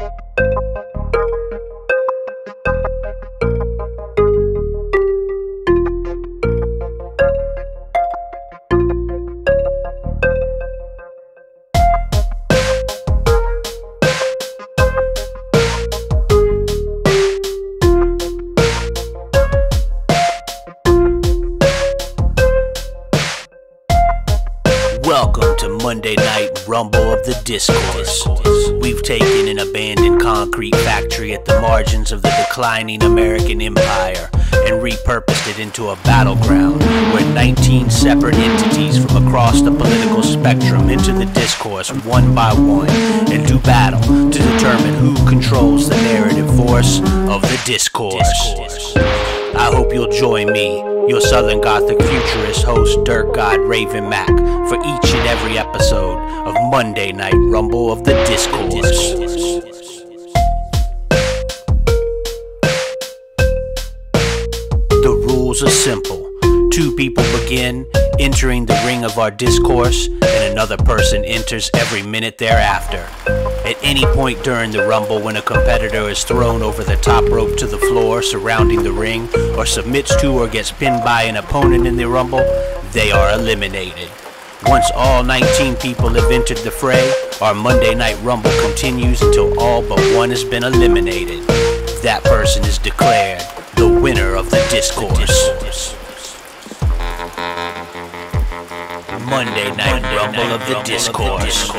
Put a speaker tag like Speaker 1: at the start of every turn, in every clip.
Speaker 1: Welcome to Monday Night Rumble of the Discourse. We've taken an abandoned concrete factory at the margins of the declining American empire and repurposed it into a battleground where 19 separate entities from across the political spectrum enter the discourse one by one and do battle to determine who controls the narrative force of the discourse. I hope you'll join me, your Southern Gothic Futurist host, dirtgod Raven Mack, for each and every episode of Monday Night Rumble of the Discourse. The rules are simple. Two people begin entering the ring of our discourse, and another person enters every minute thereafter. At any point during the rumble, when a competitor is thrown over the top rope to the floor surrounding the ring, or submits to or gets pinned by an opponent in the rumble, they are eliminated. Once all 19 people have entered the fray, our Monday Night Rumble continues until all but one has been eliminated. That person is declared the winner of the discourse. Monday Night Rumble of the Discourse.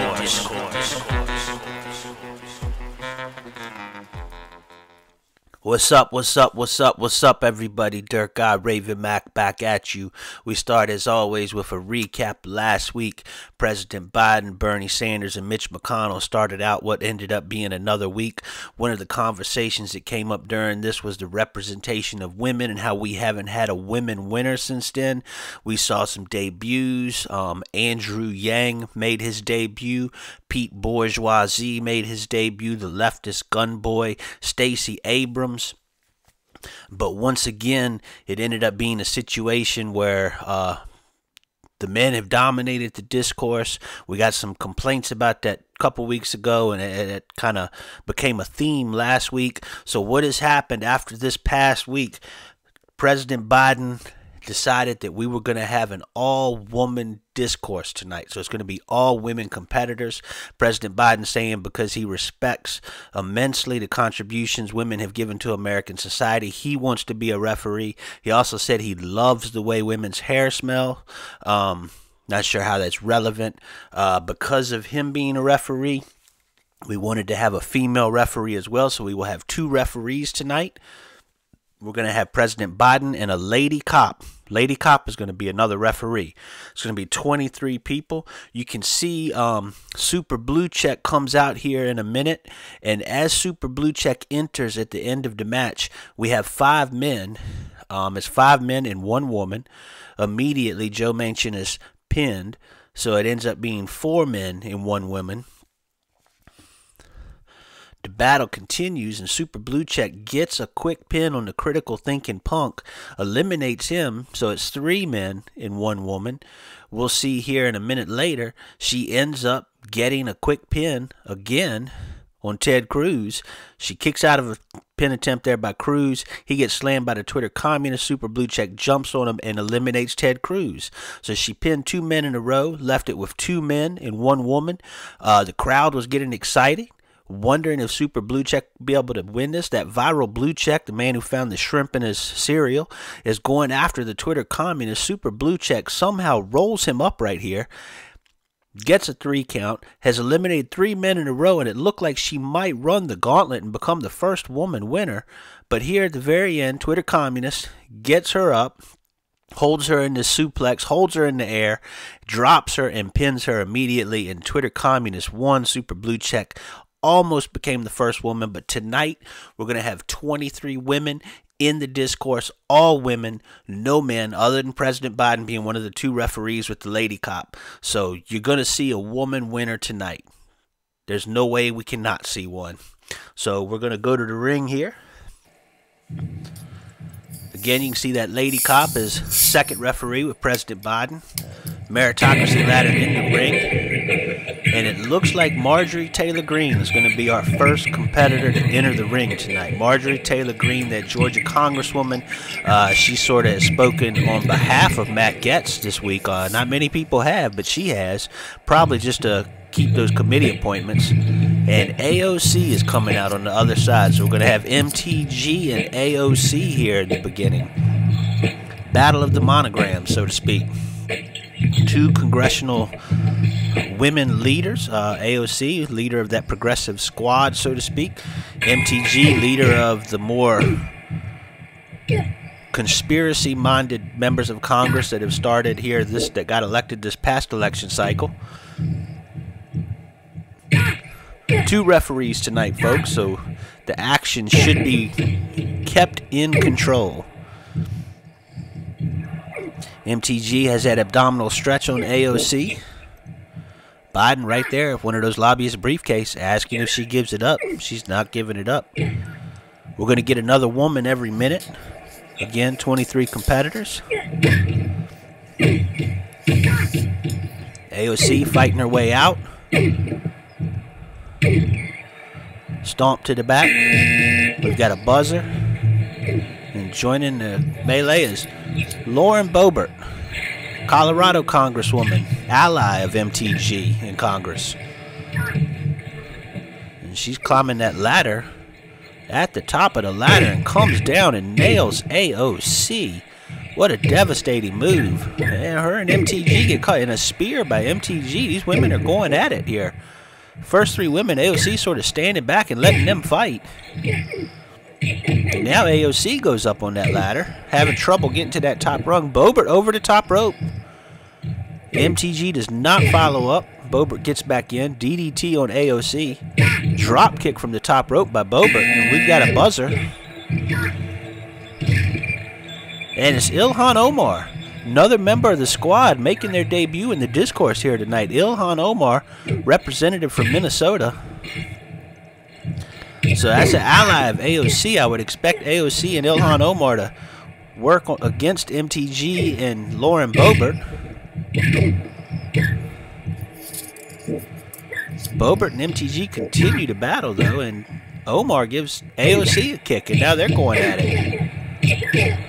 Speaker 1: What's up, everybody? dirtgod Raven Mack back at you. We start, as always, with a recap. Last week, President Biden, Bernie Sanders, and Mitch McConnell started out what ended up being another week. One of the conversations that came up during this was the representation of women and how we haven't had a women winner since then. We saw some debuts. Andrew Yang made his debut. Pete Bourgeoisie made his debut. The leftist gun boy, Stacey Abrams. But once again, it ended up being a situation where the men have dominated the discourse. We got some complaints about that a couple weeks ago, and it kind of became a theme last week. So what has happened after this past week? President Biden decided that we were going to have an all-woman discourse tonight. So it's going to be all women competitors. President Biden saying because he respects immensely the contributions women have given to American society, he wants to be a referee. He also said he loves the way women's hair smell. Not sure how that's relevant. Because of him being a referee, we wanted to have a female referee as well. So we will have two referees tonight. We're going to have President Biden and a lady cop. Lady cop is going to be another referee. It's going to be 23 people. You can see Super Bluecheck comes out here in a minute. And as Super Bluecheck enters at the end of the match, we have 5 men. It's 5 men and 1 woman. Immediately, Joe Manchin is pinned. So it ends up being 4 men and 1 woman. The battle continues, and Super Bluecheck gets a quick pin on the critical thinking punk, eliminates him, so it's 3 men and 1 woman. We'll see here in a minute later, she ends up getting a quick pin again on Ted Cruz. She kicks out of a pin attempt there by Cruz. He gets slammed by the Twitter communist. Super Bluecheck jumps on him and eliminates Ted Cruz. So she pinned 2 men in a row, left it with 2 men and 1 woman. The crowd was getting excited, wondering if Super Bluecheck would be able to win this. That viral Bluecheck, the man who found the shrimp in his cereal, is going after the Twitter communist. Super Bluecheck somehow rolls him up right here, gets a 3 count, has eliminated 3 men in a row, and it looked like she might run the gauntlet and become the first woman winner. But here at the very end, Twitter communist gets her up, holds her in the suplex, holds her in the air, drops her, and pins her immediately, and Twitter communist won. Super Bluecheck almost became the first woman, but tonight we're going to have 23 women in the discourse, all women, no men, other than President Biden being one of the 2 referees with the lady cop. So you're going to see a woman winner tonight. There's no way we cannot see one. So we're going to go to the ring here. Again, you can see that lady cop is second referee with President Biden. Meritocracy ladder in the ring. And it looks like Marjorie Taylor Greene is going to be our first competitor to enter the ring tonight. Marjorie Taylor Greene, that Georgia congresswoman, she sort of has spoken on behalf of Matt Gaetz this week. Not many people have, but she has, probably just to keep those committee appointments. And AOC is coming out on the other side, so we're going to have MTG and AOC here in the beginning. Battle of the monograms, so to speak. Two congressional women leaders, AOC, leader of that progressive squad, so to speak. MTG, leader of the more conspiracy-minded members of Congress that have started here, that got elected this past election cycle. Two referees tonight, folks, so the action should be kept in control. MTG has that abdominal stretch on AOC. Biden right there, one of those lobbyist briefcase, asking if she gives it up. She's not giving it up. We're going to get another woman every minute. Again, 23 competitors. AOC fighting her way out. Stomp to the back. We've got a buzzer. And joining the melee is Lauren Boebert, Colorado congresswoman, ally of MTG in Congress. And she's climbing that ladder at the top of the ladder and comes down and nails AOC. What a devastating move. And her and MTG get caught in a spear by MTG. These women are going at it here. First three women, AOC sort of standing back and letting them fight. Now AOC goes up on that ladder, having trouble getting to that top rung. Boebert over the top rope. MTG does not follow up. Boebert gets back in. DDT on AOC. Drop kick from the top rope by Boebert. And we've got a buzzer. And it's Ilhan Omar, another member of the squad, making their debut in the discourse here tonight. Ilhan Omar, representative from Minnesota. So as an ally of AOC, I would expect AOC and Ilhan Omar to work against MTG and Lauren Boebert. Boebert and MTG continue to battle, though, and Omar gives AOC a kick, and now they're going at it.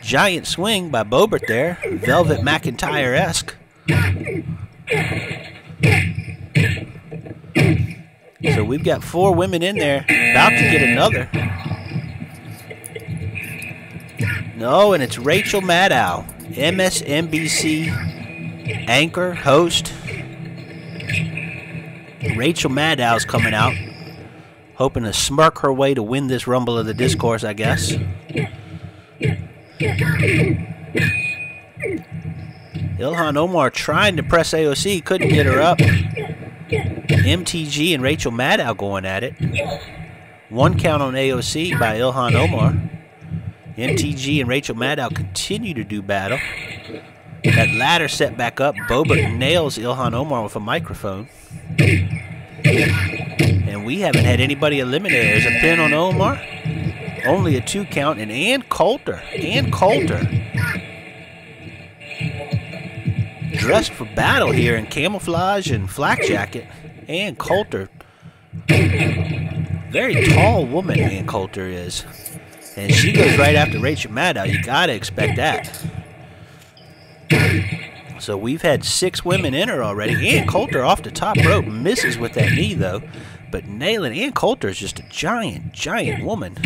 Speaker 1: Giant swing by Boebert there, Velvet McIntyre-esque. So we've got four women in there, about to get another. No, and it's Rachel Maddow, MSNBC anchor, host. Rachel Maddow's coming out, hoping to smirk her way to win this Rumble of the Discourse, I guess. Ilhan Omar trying to press AOC, couldn't get her up. MTG and Rachel Maddow going at it. One count on AOC by Ilhan Omar. MTG and Rachel Maddow continue to do battle. That ladder set back up. Boebert nails Ilhan Omar with a microphone. And we haven't had anybody eliminated. There's a pin on Omar. Only a 2 count. And Ann Coulter. Dressed for battle here in camouflage and flak jacket. Ann Coulter. Very tall woman, Ann Coulter is. And she goes right after Rachel Maddow. You gotta expect that. So we've had 6 women in her already. Ann Coulter off the top rope. Misses with that knee, though. But nailing. Ann Coulter is just a giant woman.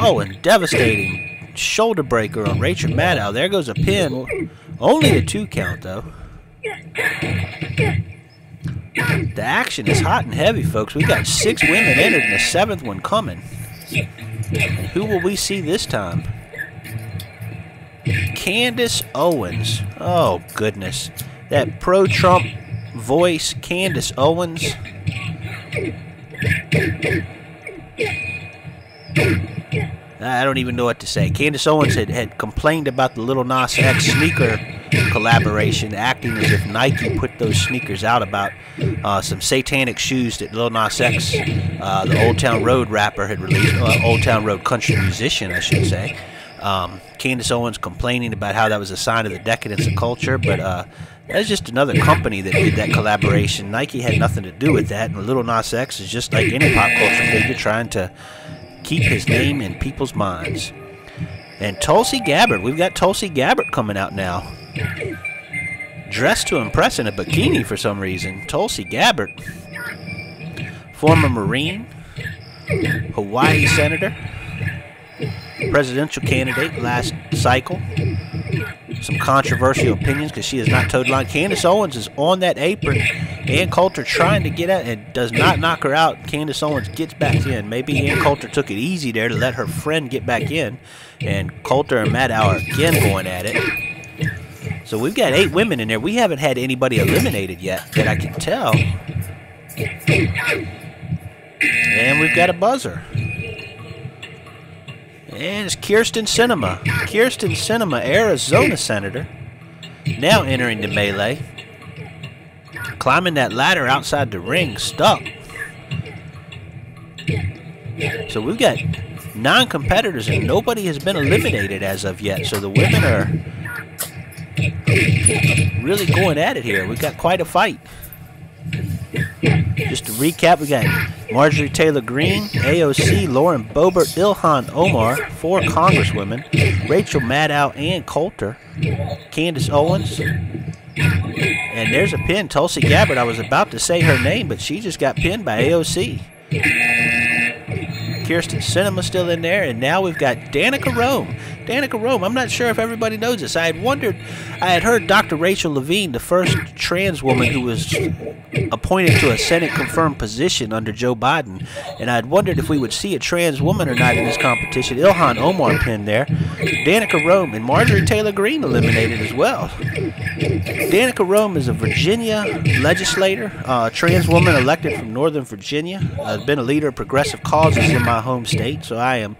Speaker 1: Oh, and devastating shoulder breaker on Rachel Maddow. There goes a pin. Only a 2 count, though. The action is hot and heavy, folks. We got 6 women entered and a 7th one coming. And who will we see this time? Candace Owens. Oh, goodness. That pro-Trump voice, Candace Owens. I don't even know what to say. Candace Owens had complained about the Lil Nas X sneaker collaboration, acting as if Nike put those sneakers out about some satanic shoes that Lil Nas X, the Old Town Road rapper, had released. Old Town Road country musician, I should say. Candace Owens complaining about how that was a sign of the decadence of culture, but That's just another company that did that collaboration. Nike had nothing to do with that, and Lil Nas X is just like any pop culture figure trying to keep his name in people's minds. And Tulsi Gabbard, we've got Tulsi Gabbard coming out now. Dressed to impress in a bikini for some reason. Tulsi Gabbard, former Marine, Hawaii Senator, presidential candidate last cycle. Some controversial opinions because she is not towed the line. Candace Owens is on that apron. Ann Coulter trying to get out and does not knock her out. Candace Owens gets back in. Maybe Ann Coulter took it easy there to let her friend get back in. And Coulter and Maddow are again going at it. So we've got 8 women in there. We haven't had anybody eliminated yet that I can tell. And we've got a buzzer. And it's Kyrsten Sinema. Kyrsten Sinema, Arizona Senator, now entering the melee. Climbing that ladder outside the ring, stuck. So we've got 9 competitors and nobody has been eliminated as of yet. So the women are really going at it here. We've got quite a fight. Just to recap, we got Marjorie Taylor Greene, AOC, Lauren Boebert, Ilhan Omar, 4 congresswomen, Rachel Maddow, Ann Coulter, Candace Owens, and there's a pin, Tulsi Gabbard. I was about to say her name, but she just got pinned by AOC. Kyrsten Sinema still in there, and now we've got Danica Rome. Danica Rome, I'm not sure if everybody knows this. I had heard Dr. Rachel Levine, the first trans woman who was appointed to a Senate-confirmed position under Joe Biden, and I'd wondered if we would see a trans woman or not in this competition. Ilhan Omar pinned there. Danica Rome and Marjorie Taylor Greene eliminated as well. Danica Rome is a Virginia legislator, a trans woman elected from Northern Virginia. Has been a leader of progressive causes in my home state, so I am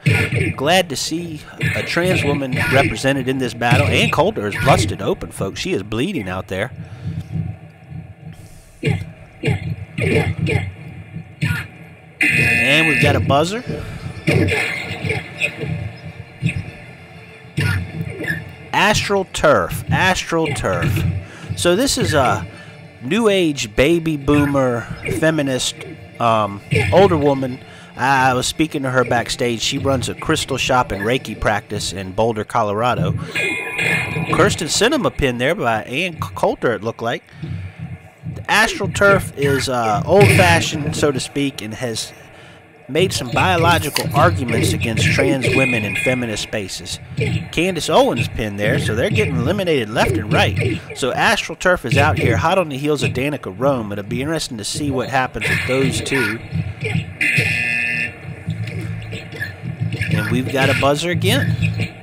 Speaker 1: glad to see a trans woman represented in this battle. Ann Coulter is busted open, folks. She is bleeding out there. And we've got a buzzer. Astral Turf. Astral Turf. So this is a new age baby boomer feminist older woman. I was speaking to her backstage. She runs a crystal shop and Reiki practice in Boulder, Colorado. Kyrsten Sinema pinned there by Ann Coulter, it looked like. The Astral Turf is old-fashioned, so to speak, and has made some biological arguments against trans women in feminist spaces. Candace Owens pinned there, so they're getting eliminated left and right. So Astral Turf is out here, hot on the heels of Danica Rome. It'll be interesting to see what happens with those two. And we've got a buzzer again.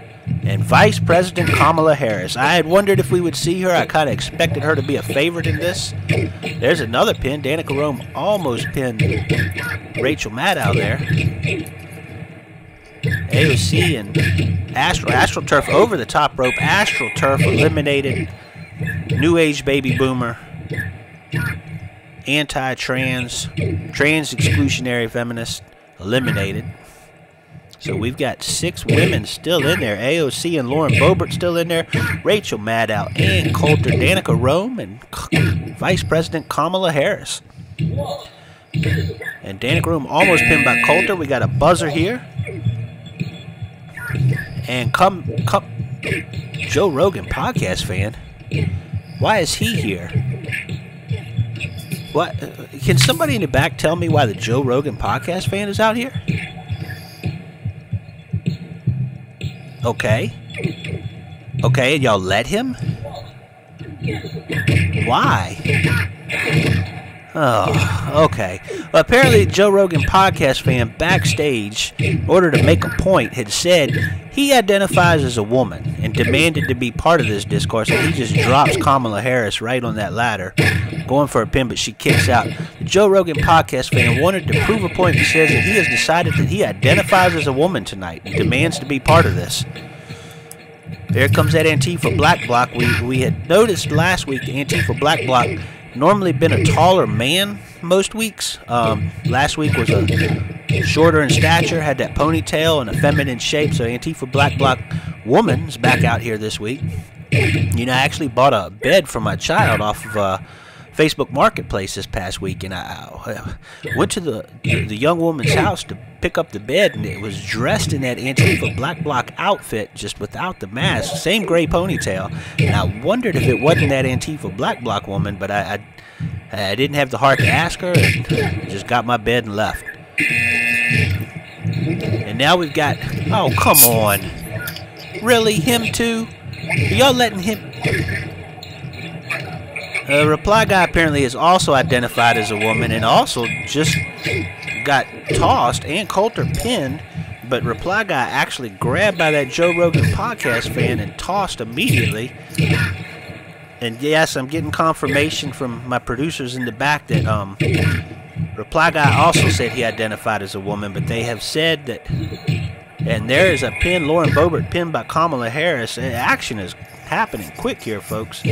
Speaker 1: And Vice President Kamala Harris. I had wondered if we would see her. I kind of expected her to be a favorite in this. There's another pin. Danica Rome almost pinned Rachel Maddow there. AOC and Astral Turf over the top rope. Astral Turf eliminated. New age baby boomer. Anti-trans. Trans exclusionary feminist eliminated. So we've got 6 women still in there. AOC and Lauren Boebert still in there. Rachel Maddow, Ann Coulter, Danica Rome, and Vice President Kamala Harris. And Danica Rome almost pinned by Coulter. We got a buzzer here. And Joe Rogan podcast fan. Why is he here? What? Can somebody in the back tell me why the Joe Rogan podcast fan is out here? Okay. Okay, and y'all let him? Why? Oh, okay. Well, apparently Joe Rogan podcast fan backstage, in order to make a point, had said he identifies as a woman and demanded to be part of this discourse, and he just drops Kamala Harris right on that ladder, going for a pin, but she kicks out. The Joe Rogan podcast fan wanted to prove a point and says that he has decided that he identifies as a woman tonight and demands to be part of this. There comes that Antifa Black Bloc. We had noticed last week the Antifa Black Bloc normally been a taller man most weeks. Last week was a shorter in stature, had that ponytail and a feminine shape. So Antifa Black Bloc woman is back out here this week. You know, I actually bought a bed for my child off of Facebook Marketplace this past week, and I went to the young woman's house to pick up the bed, and it was dressed in that Antifa Black Bloc outfit, just without the mask, same gray ponytail. And I wondered if it wasn't that Antifa Black Bloc woman, but I didn't have the heart to ask her, and just got my bed and left. And now we've got, oh, come on. Really? Him too? Are y'all letting him... Reply Guy apparently is also identified as a woman and also just got tossed and Coulter pinned, but Reply Guy actually grabbed by that Joe Rogan podcast fan and tossed immediately. And yes, I'm getting confirmation from my producers in the back that Reply Guy also said he identified as a woman, but they have said that, and there is a pin, Lauren Boebert pinned by Kamala Harris. Action is happening quick here, folks.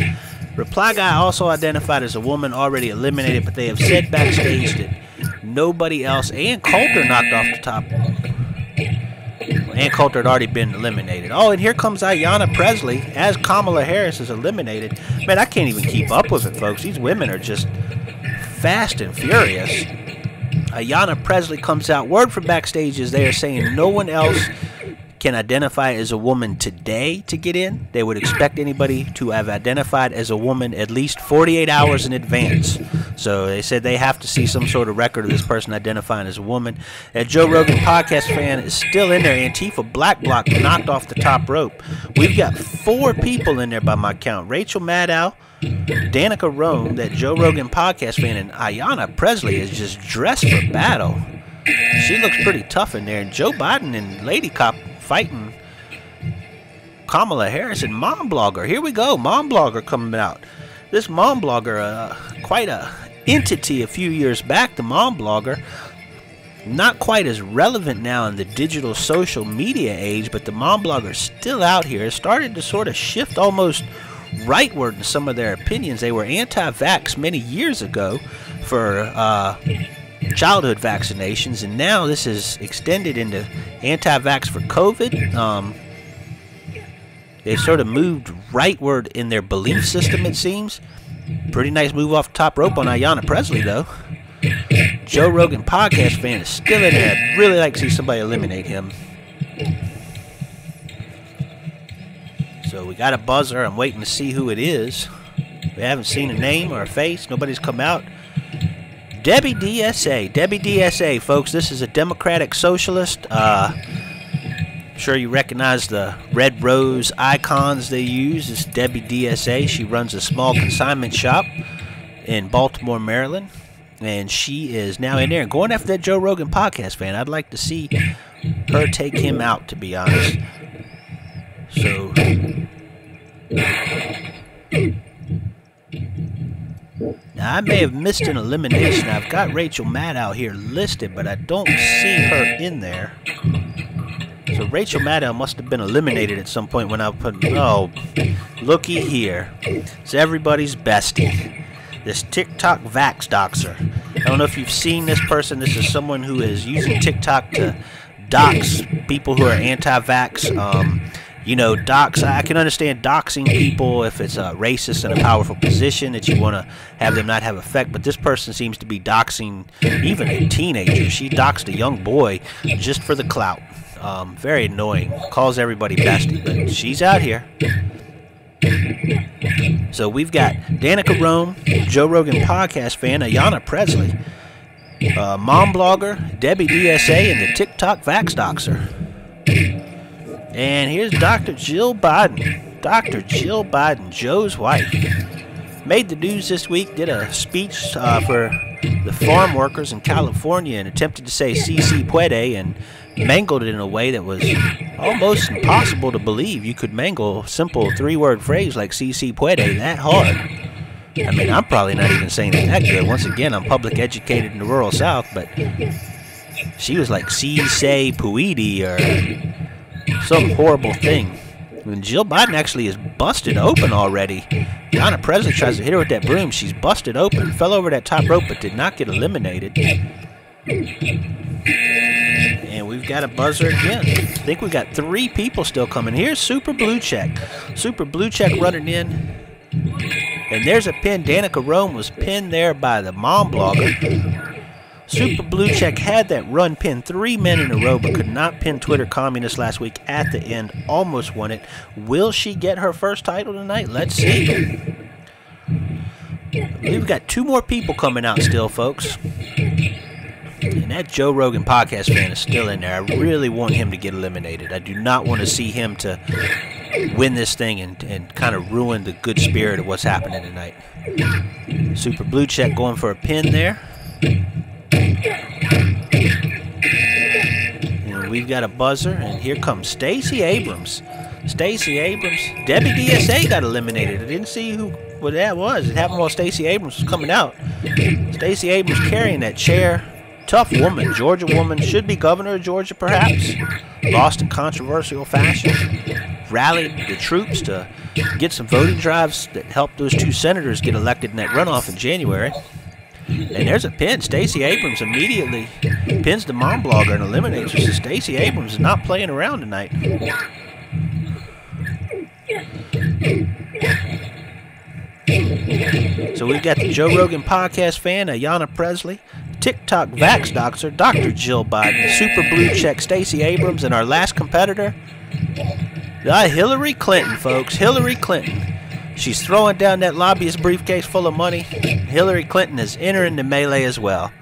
Speaker 1: Reply Guy also identified as a woman, already eliminated, but they have said backstage that nobody else, and Coulter knocked off the top. And Coulter had already been eliminated. Oh, and here comes Ayanna Presley as Kamala Harris is eliminated. Man, I can't even keep up with it, folks. These women are just fast and furious. Ayanna Presley comes out. Word from backstage is they are saying no one else can identify as a woman today to get in. They would expect anybody to have identified as a woman at least 48 hours in advance. So they said they have to see some sort of record of this person identifying as a woman. That Joe Rogan podcast fan is still in there. Antifa Black Bloc knocked off the top rope. We've got 4 people in there by my count. Rachel Maddow, Danica Roan, that Joe Rogan podcast fan, and Ayanna Presley is just dressed for battle. She looks pretty tough in there. And Joe Biden and Lady Cop fighting Kamala Harris and Mom Blogger. Here we go. Mom Blogger coming out. This Mom Blogger, quite a entity a few years back. The Mom Blogger, not quite as relevant now in the digital social media age, but the Mom Blogger still out here. It started to sort of shift almost rightward in some of their opinions. They were anti-vax many years ago for childhood vaccinations, and now this is extended into anti-vax for COVID. They've sort of moved rightward in their belief system, it seems. Pretty nice move off the top rope on Ayanna Presley, though. Joe Rogan podcast fan is still in there. I'd really like to see somebody eliminate him. So we got a buzzer. I'm waiting to see who it is. We haven't seen a name or a face. Nobody's come out. Debbie DSA. Debbie DSA, folks. This is a Democratic Socialist. I'm sure you recognize the red rose icons they use. It's Debbie DSA. She runs a small consignment shop in Baltimore, Maryland. And she is now in there and going after that Joe Rogan podcast fan. I'd like to see her take him out, to be honest. So... now, I may have missed an elimination. I've got Rachel Maddow here listed, but I don't see her in there. So Rachel Maddow must have been eliminated at some point when I put... oh, looky here. It's everybody's bestie. This TikTok Vax Doxer. I don't know if you've seen this person. This is someone who is using TikTok to dox people who are anti-vax. You know, I can understand doxing people if it's a racist and a powerful position that you want to have them not have effect. But this person seems to be doxing even a teenager. She doxed a young boy just for the clout. Very annoying. Calls everybody bestie, but she's out here. So we've got Danica Roan, Joe Rogan podcast fan, Ayanna Presley, Mom Blogger, Debbie DSA, and the TikTok Vax Doxer. And here's Dr. Jill Biden. Dr. Jill Biden, Joe's wife, made the news this week, did a speech for the farm workers in California and attempted to say "si si puede" and mangled it in a way that was almost impossible to believe. You could mangle a simple 3-word phrase like "si si puede" that hard. I mean, I'm probably not even saying it that good. Once again, I'm public educated in the rural South, but she was like "si se puede" or some horrible thing. When Jill Biden actually is busted open already. Ayanna Presley tries to hit her with that broom. She's busted open. Fell over that top rope but did not get eliminated. And we've got a buzzer again. I think we got 3 people still coming. Here's Super Bluecheck. Super Bluecheck running in. And there's a pin. Danica Rome was pinned there by the mom blogger. Super Bluecheck had that run pin 3 men in a row, but could not pin Twitter Communist last week at the end. Almost won it. Will she get her first title tonight? Let's see. We've got 2 more people coming out still, folks. And that Joe Rogan podcast fan is still in there. I really want him to get eliminated. I do not want to see him to win this thing and kind of ruin the good spirit of what's happening tonight. Super Bluecheck going for a pin there. And we've got a buzzer, and here comes Stacey Abrams. Stacey Abrams. Debbie DSA got eliminated. I didn't see what that was. It happened while Stacey Abrams was coming out. Stacey Abrams carrying that chair. Tough woman. Georgia woman. Should be governor of Georgia, perhaps. Lost in controversial fashion. Rallied the troops to get some voting drives that helped those 2 senators get elected in that runoff in January. And there's a pin. Stacey Abrams immediately pins the mom blogger and eliminates her. So Stacey Abrams is not playing around tonight. So we've got the Joe Rogan podcast fan, Ayanna Presley, TikTok Vax Doxer, Dr. Jill Biden, Super Bluecheck, Stacey Abrams, and our last competitor, Hillary Clinton, folks. Hillary Clinton. She's throwing down that lobbyist briefcase full of money. Hillary Clinton is entering the melee as well.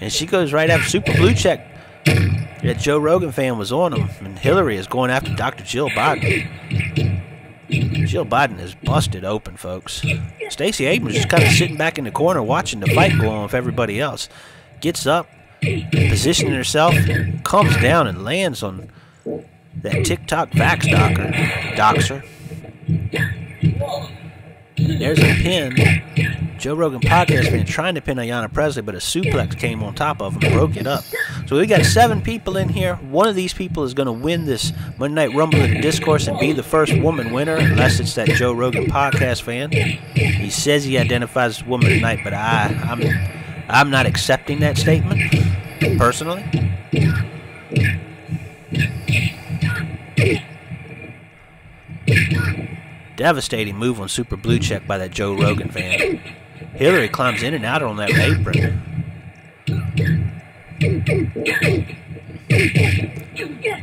Speaker 1: And she goes right after Super Bluecheck. That Joe Rogan fan was on him. And Hillary is going after Dr. Jill Biden. Jill Biden is busted open, folks. Stacey Abrams just kind of sitting back in the corner watching the fight go on with everybody else. Gets up, positioning herself, comes down and lands on that TikTok Vax Doxer. There's a pin. Joe Rogan podcast fan trying to pin Ayanna Presley, but a suplex came on top of him, broke it up. So we got 7 people in here. One of these people is going to win this Monday Night Rumble in the Discourse and be the first woman winner, unless it's that Joe Rogan podcast fan. He says he identifies as a woman tonight, but I'm not accepting that statement personally. Devastating move on Super Bluecheck by that Joe Rogan fan. Hillary climbs in and out on that apron.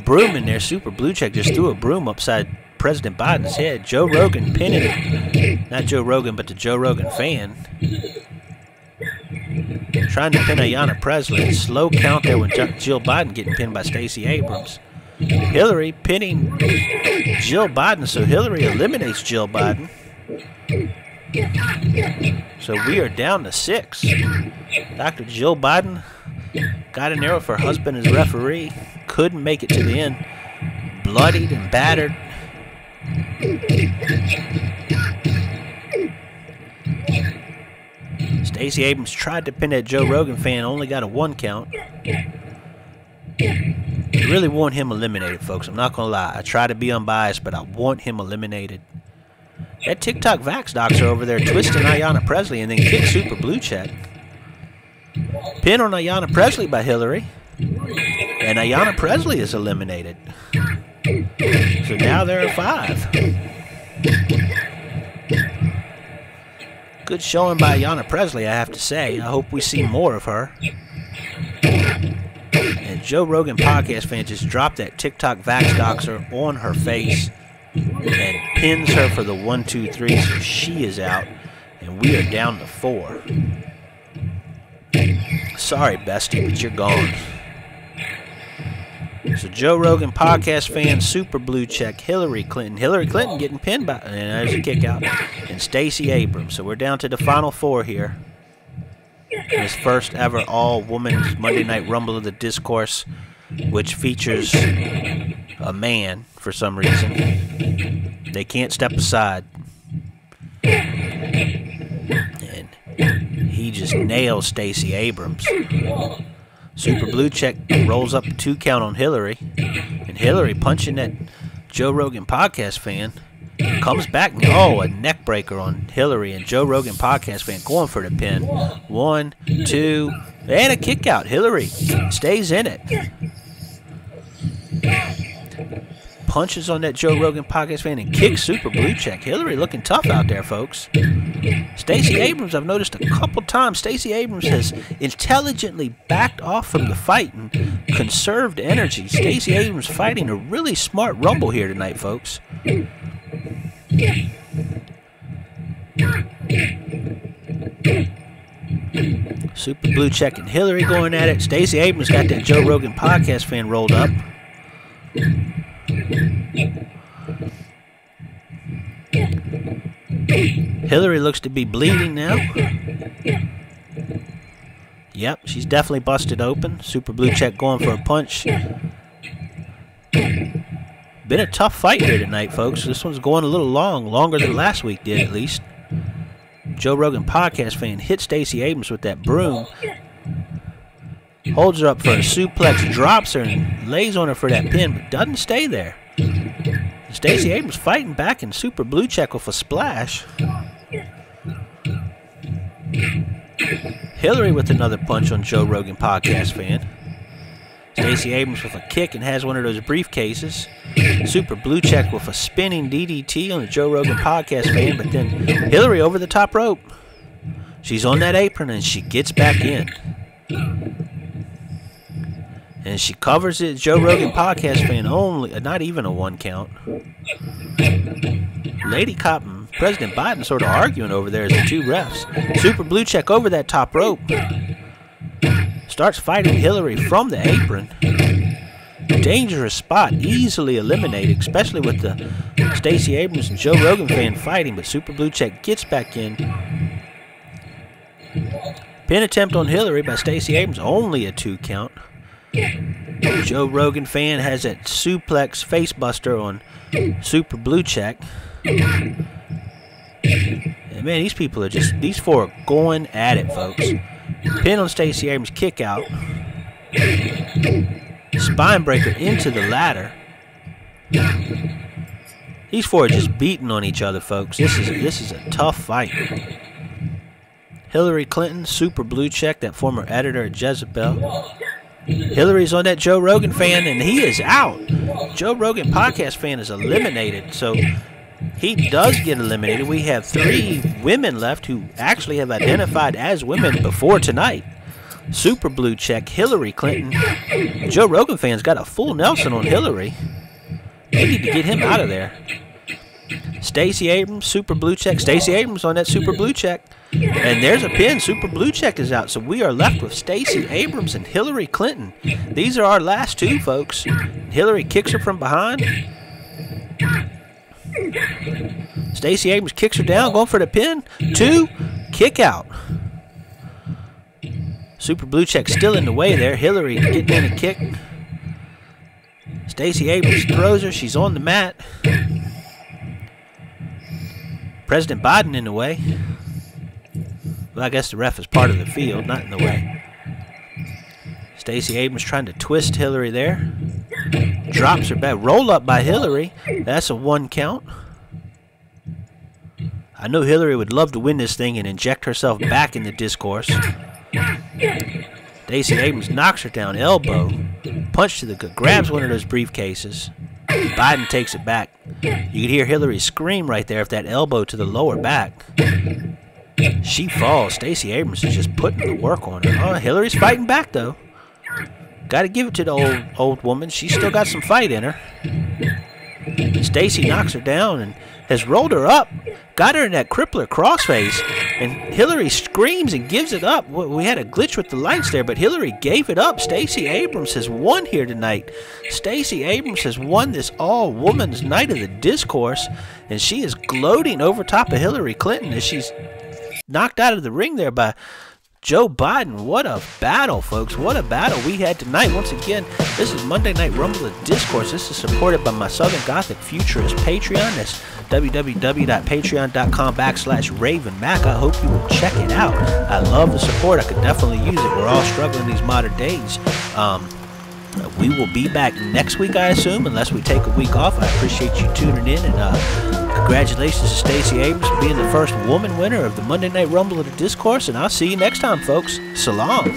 Speaker 1: Broom in there. Super Bluecheck just threw a broom upside President Biden's head. Joe Rogan pinning it. Not Joe Rogan, but the Joe Rogan fan. Trying to pin Ayanna Presley. Slow count there with Jill Biden getting pinned by Stacey Abrams. Hillary pinning Jill Biden, so Hillary eliminates Jill Biden. So we are down to 6. Dr. Jill Biden got in there with her husband as referee. Couldn't make it to the end. Bloodied and battered. Stacey Abrams tried to pin that Joe Rogan fan, only got a 1 count. I really want him eliminated, folks. I'm not going to lie. I try to be unbiased, but I want him eliminated. That TikTok Vax Doxer over there twisting Ayanna Presley and then kicks Super Bluecheck. Pin on Ayanna Presley by Hillary. And Ayanna Presley is eliminated. So now there are 5. Good showing by Ayanna Presley, I have to say. I hope we see more of her. And Joe Rogan podcast fan just dropped that TikTok Vax Doxer on her face and pins her for the 1, 2, 3. So she is out, and we are down to 4. Sorry, bestie, but you're gone. So Joe Rogan podcast fan, Super Bluecheck, Hillary Clinton. Hillary Clinton getting pinned by, and there's a kick out, and Stacey Abrams. So we're down to the final 4 here. His first ever all-woman Monday Night Rumble of the Discourse, which features a man for some reason. They can't step aside. And he just nails Stacey Abrams. Super Bluecheck rolls up a 2 count on Hillary. And Hillary punching that Joe Rogan podcast fan. Comes back, a neck breaker on Hillary, and Joe Rogan podcast fan going for the pin. 1, 2, and a kick out. Hillary stays in it. punches on that Joe Rogan podcast fan and kicks Super Bluecheck. Hillary looking tough out there, folks. Stacey Abrams, I've noticed a couple times, Stacey Abrams has intelligently backed off from the fight and conserved energy. Stacey Abrams fighting a really smart rumble here tonight, folks. Super Bluecheck and Hillary going at it. Stacey Abrams got that Joe Rogan podcast fan rolled up. Hillary looks to be bleeding now. Yep, she's definitely busted open. Super Bluecheck going for a punch. Been a tough fight here tonight, folks. This one's going a little longer than last week did, at least. Joe Rogan podcast fan hit Stacey Abrams with that broom. Holds her up for a suplex, drops her, and lays on her for that pin, but doesn't stay there. Stacey Abrams fighting back, and Super Bluecheck with a splash. Hillary with another punch on Joe Rogan podcast fan. Stacey Abrams with a kick and has one of those briefcases. Super Bluecheck with a spinning DDT on the Joe Rogan podcast fan, but then Hillary over the top rope. She's on that apron and she gets back in. And she covers it. Joe Rogan podcast fan only, not even a 1 count. Lady Cop and President Biden sort of arguing over there as the two refs. Super Bluecheck over that top rope. Starts fighting Hillary from the apron. Dangerous spot, easily eliminated, especially with the Stacey Abrams and Joe Rogan fan fighting, but Super Bluecheck gets back in. Pin attempt on Hillary by Stacey Abrams, only a 2 count. Joe Rogan fan has that suplex facebuster on Super Bluecheck. And man, these people are just, these four are going at it, folks. Pin on Stacey Abrams, kick out. Spine breaker into the ladder. These four are just beating on each other, folks. This is a tough fight. Hillary Clinton, Super Bluecheck, that former editor at Jezebel. Hillary's on that Joe Rogan fan, and he is out. Joe Rogan podcast fan is eliminated, so he does get eliminated. We have 3 women left who actually have identified as women before tonight. Super Bluecheck, Hillary Clinton. Joe Rogan fans got a full Nelson on Hillary. They need to get him out of there. Stacey Abrams, Super Bluecheck. Stacey Abrams on that Super Bluecheck. And there's a pin. Super Bluecheck is out. So we are left with Stacey Abrams and Hillary Clinton. These are our last 2, folks. Hillary kicks her from behind. Stacey Abrams kicks her down, going for the pin. 2, kick out. Super Bluecheck still in the way there. Hillary getting in a kick. Stacey Abrams throws her. She's on the mat. President Biden in the way. Well, I guess the ref is part of the field, not in the way. Stacey Abrams trying to twist Hillary there. Drops her back. Roll up by Hillary. That's a 1 count. I know Hillary would love to win this thing and inject herself back in the discourse. Stacey Abrams knocks her down, elbow. Punch to the gut. Grabs one of those briefcases. Biden takes it back. You could hear Hillary scream right there with that elbow to the lower back. She falls. Stacey Abrams is just putting the work on her. Oh, Hillary's fighting back, though. Got to give it to the old woman. She's still got some fight in her. Stacey knocks her down and has rolled her up. Got her in that crippler crossface. And Hillary screams and gives it up. We had a glitch with the lights there, but Hillary gave it up. Stacey Abrams has won here tonight. Stacey Abrams has won this all-woman's night of the discourse. And she is gloating over top of Hillary Clinton as she's knocked out of the ring there by Joe Biden. What a battle, folks. What a battle we had tonight. Once again, this is Monday Night Rumble of Discourse. This is supported by my Southern Gothic Futurist Patreon. That's www.patreon.com/RavenMack. I hope you will check it out. I love the support. I could definitely use it. We're all struggling these modern days. We will be back next week, I assume, unless we take a week off. I appreciate you tuning in, and congratulations to Stacey Abrams for being the first woman winner of the Monday Night Rumble of the Discourse, and I'll see you next time, folks. So long.